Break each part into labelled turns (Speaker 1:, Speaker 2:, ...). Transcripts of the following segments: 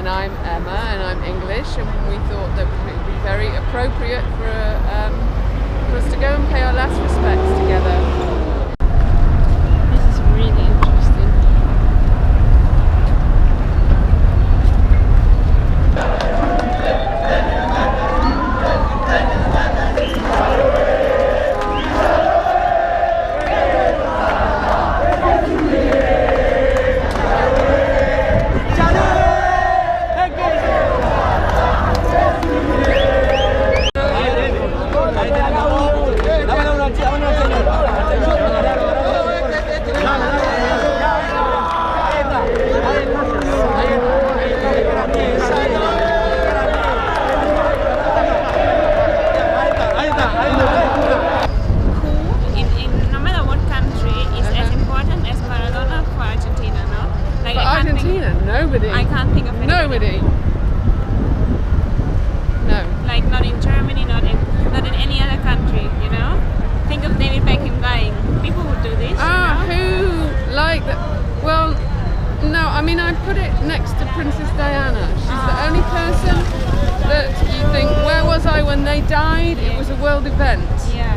Speaker 1: and I'm Emma, and I'm English, and we thought that it would be very appropriate for us to go and pay our last respects together. This is really interesting.
Speaker 2: I can't think of anybody.
Speaker 1: Nobody. No.
Speaker 2: Like not in Germany, not in any other country, you know? Think of David Beckham dying. People would do this.
Speaker 1: Who like that? Well, no, I mean I put it next to Princess Diana. She's the only person that you think, where was I when they died? It was a world event.
Speaker 2: Yeah.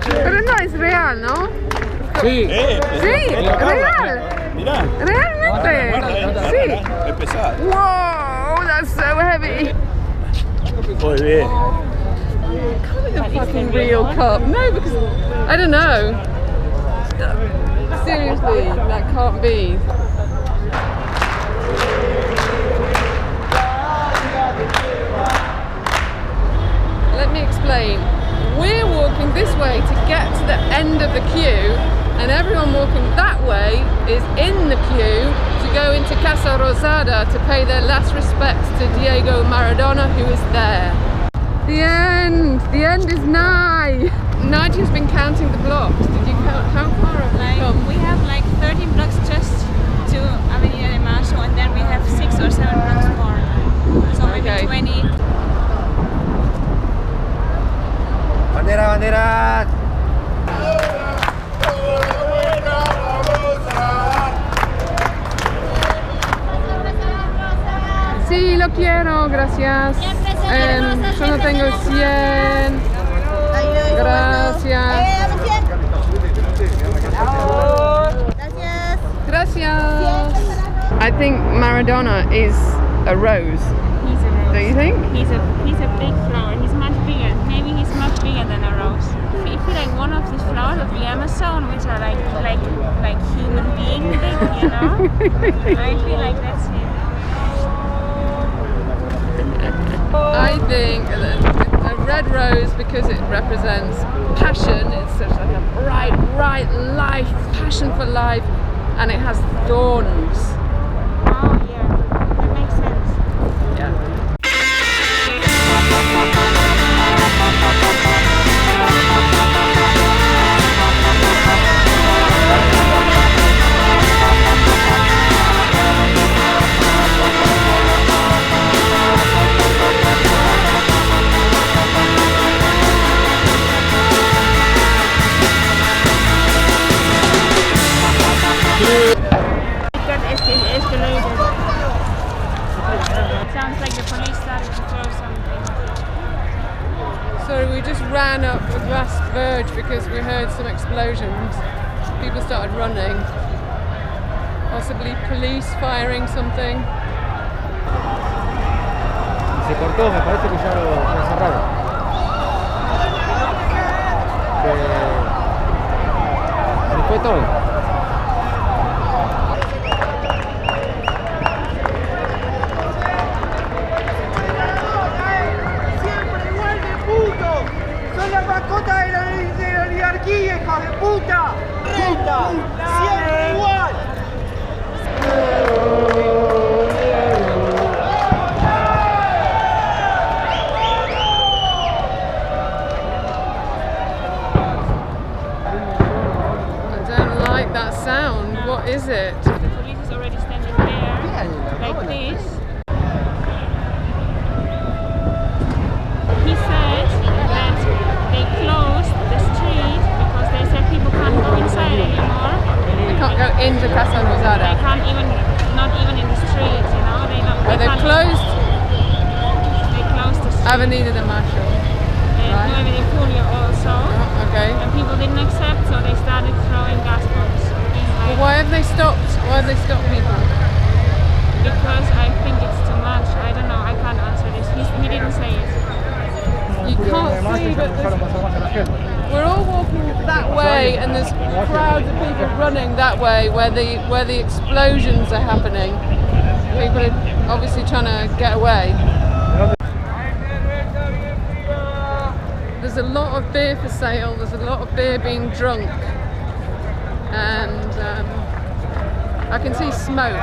Speaker 1: Pero no es real, ¿no?
Speaker 3: Sí.
Speaker 1: Sí, real.
Speaker 3: Mirá.
Speaker 1: Realmente. Sí.
Speaker 3: Es pesado.
Speaker 1: Whoa, that's so heavy.
Speaker 3: Muy bien.
Speaker 1: Can't be a fucking real cup. No, because I don't know. Seriously, that can't be. Let me explain. We're walking this way to get to the end of the queue, and everyone walking that way is in the queue to go into Casa Rosada to pay their last respects to Diego Maradona, who is there. The end is nigh. Nadia's been counting the blocks. Did you count? How far have we come?
Speaker 2: We have like 13 blocks just to Avenida de Mayo, and then we have 6 or 7 blocks more. So maybe 20.
Speaker 4: Bandera, bandera.
Speaker 1: Sí, lo quiero, gracias. Solo tengo 100. Gracias. Gracias. I think Maradona is a rose.
Speaker 2: He's a rose.
Speaker 1: Do you think?
Speaker 2: He's a big flower. He's much bigger. Maybe he's much bigger than a rose. I feel like one of these flowers of the Amazon, which are like human being big, you know. I feel like that's him.
Speaker 1: I think a red rose because it represents passion. It's such like a bright life, passion for life, and it has thorns.
Speaker 2: Oh yeah, that makes sense.
Speaker 1: Yeah.
Speaker 2: Sounds like the police started to throw something.
Speaker 1: So we just ran up the glass verge because we heard some explosions. People started running. Possibly police firing something.
Speaker 4: Se cortó, me parece que ya cerraron. Se fue todo.
Speaker 5: ¡Hijos de puta! ¡Puta! ¡Siempre igual!
Speaker 1: I don't like that sound. What is it?
Speaker 2: The police is already standing there, like this.
Speaker 1: can't go into Casa
Speaker 2: They
Speaker 1: Rosada.
Speaker 2: can't even, not even in the streets, you know. They don't.
Speaker 1: But they've closed
Speaker 2: They closed the street.
Speaker 1: Avenida de Mayo.
Speaker 2: And
Speaker 1: right.
Speaker 2: 9 de Julio also.
Speaker 1: Oh, okay.
Speaker 2: And people didn't accept, so they started throwing gas bombs.
Speaker 1: Well, why have they stopped? Why have they stopped people?
Speaker 2: Because I think it's too much. I don't know. I can't answer this. He didn't say it.
Speaker 1: You can't see, but we're all walking that way, and there's crowds of people running that way where the explosions are happening. People are obviously trying to get away. There's a lot of beer for sale. There's a lot of beer being drunk, and I can see smoke.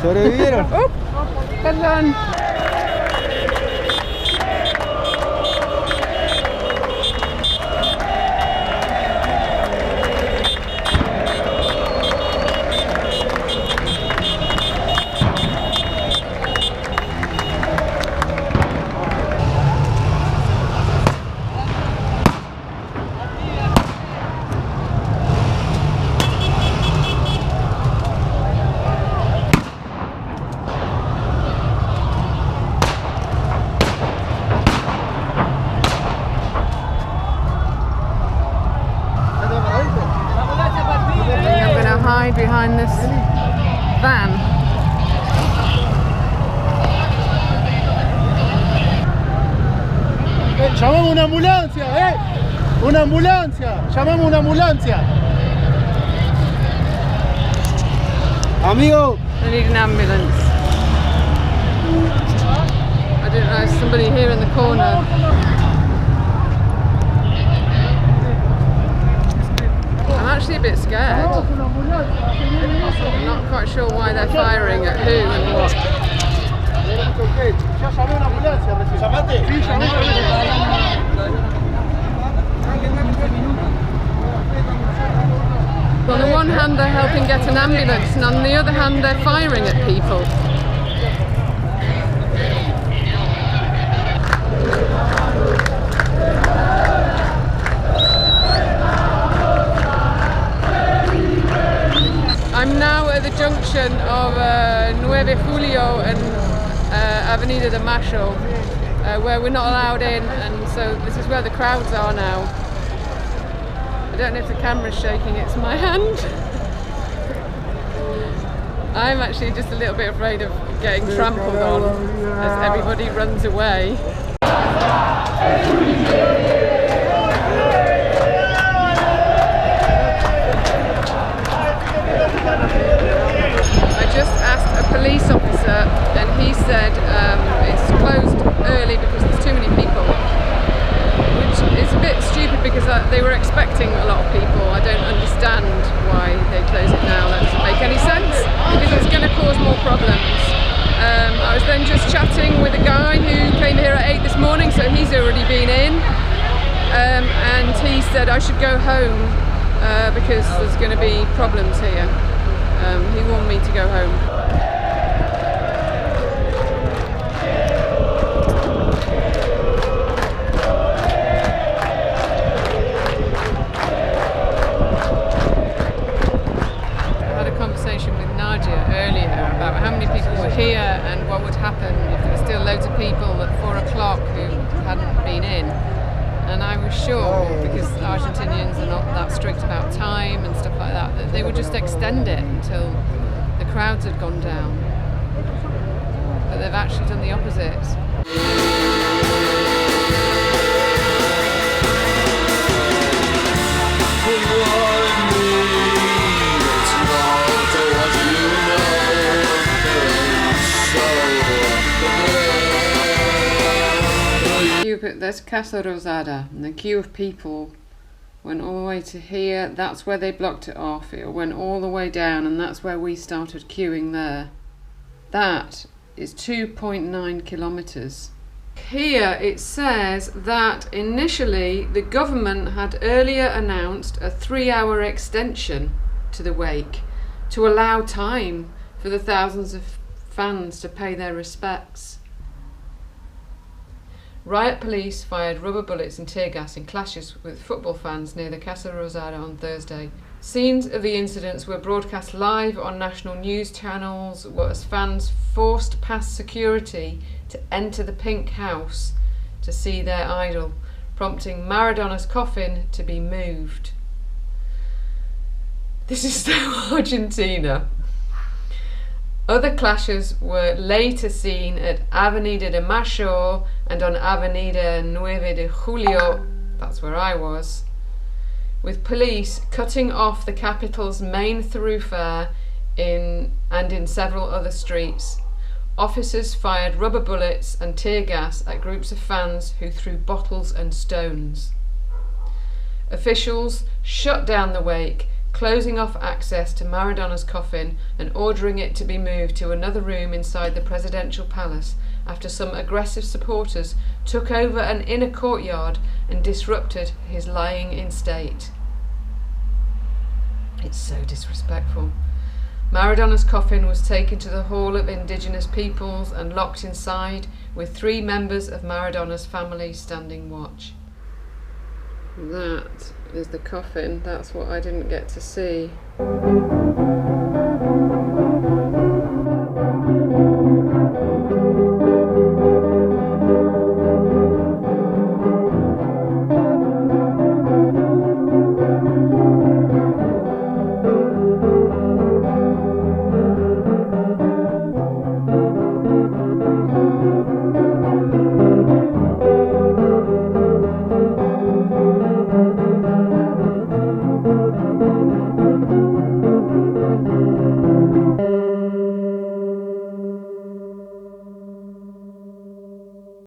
Speaker 4: ¿Sobrevivieron?
Speaker 1: Perdón. Behind this van.
Speaker 5: Llamamos una ambulancia, una ambulancia, llamamos una ambulancia. Amigo.
Speaker 1: I need an ambulance. I don't know, there's somebody here in the corner. I'm actually a bit scared. I'm not quite sure why they're firing at who and what. On the one hand they're helping get an ambulance, and on the other hand they're firing at people. I'm now at the junction of 9 Julio and Avenida de Mayo, where we're not allowed in, and so this is where the crowds are now. I don't know if the camera's shaking, it's my hand. I'm actually just a little bit afraid of getting trampled on as everybody runs away. I just asked a police officer and he said it's closed early because there's too many people, which is a bit stupid because they were expecting a lot of people. I don't understand why they close it now. That doesn't make any sense because it's going to cause more problems. I was then just chatting with a guy who came here at 8 this morning, so he's already been in, and he said I should go home because there's going to be problems here. He wanted me to go home. I had a conversation with Nadia earlier about how many people were here and what would happen if there were still loads of people at 4 o'clock who hadn't been in. And I was sure, because Argentinians are not that strict about time and stuff like that, that they would just extend it until the crowds had gone down. But they've actually done the opposite. there's Casa Rosada, and the queue of people went all the way to here. That's where they blocked it off. It went all the way down, and that's where we started queuing there. That is 2.9 kilometres. Here it says that initially the government had earlier announced a 3-hour extension to the wake to allow time for the thousands of fans to pay their respects. Riot police fired rubber bullets and tear gas in clashes with football fans near the Casa Rosada on Thursday. Scenes of the incidents were broadcast live on national news channels as fans forced past security to enter the Pink House to see their idol, prompting Maradona's coffin to be moved. This is so Argentina. Other clashes were later seen at Avenida de Mayo and on Avenida 9 de Julio, that's where I was, with police cutting off the capital's main thoroughfare in several other streets. Officers fired rubber bullets and tear gas at groups of fans who threw bottles and stones. Officials shut down the wake, closing off access to Maradona's coffin and ordering it to be moved to another room inside the presidential palace after some aggressive supporters took over an inner courtyard and disrupted his lying in state. It's so disrespectful. Maradona's coffin was taken to the Hall of Indigenous Peoples and locked inside, with 3 members of Maradona's family standing watch. That is the coffin. That's what I didn't get to see.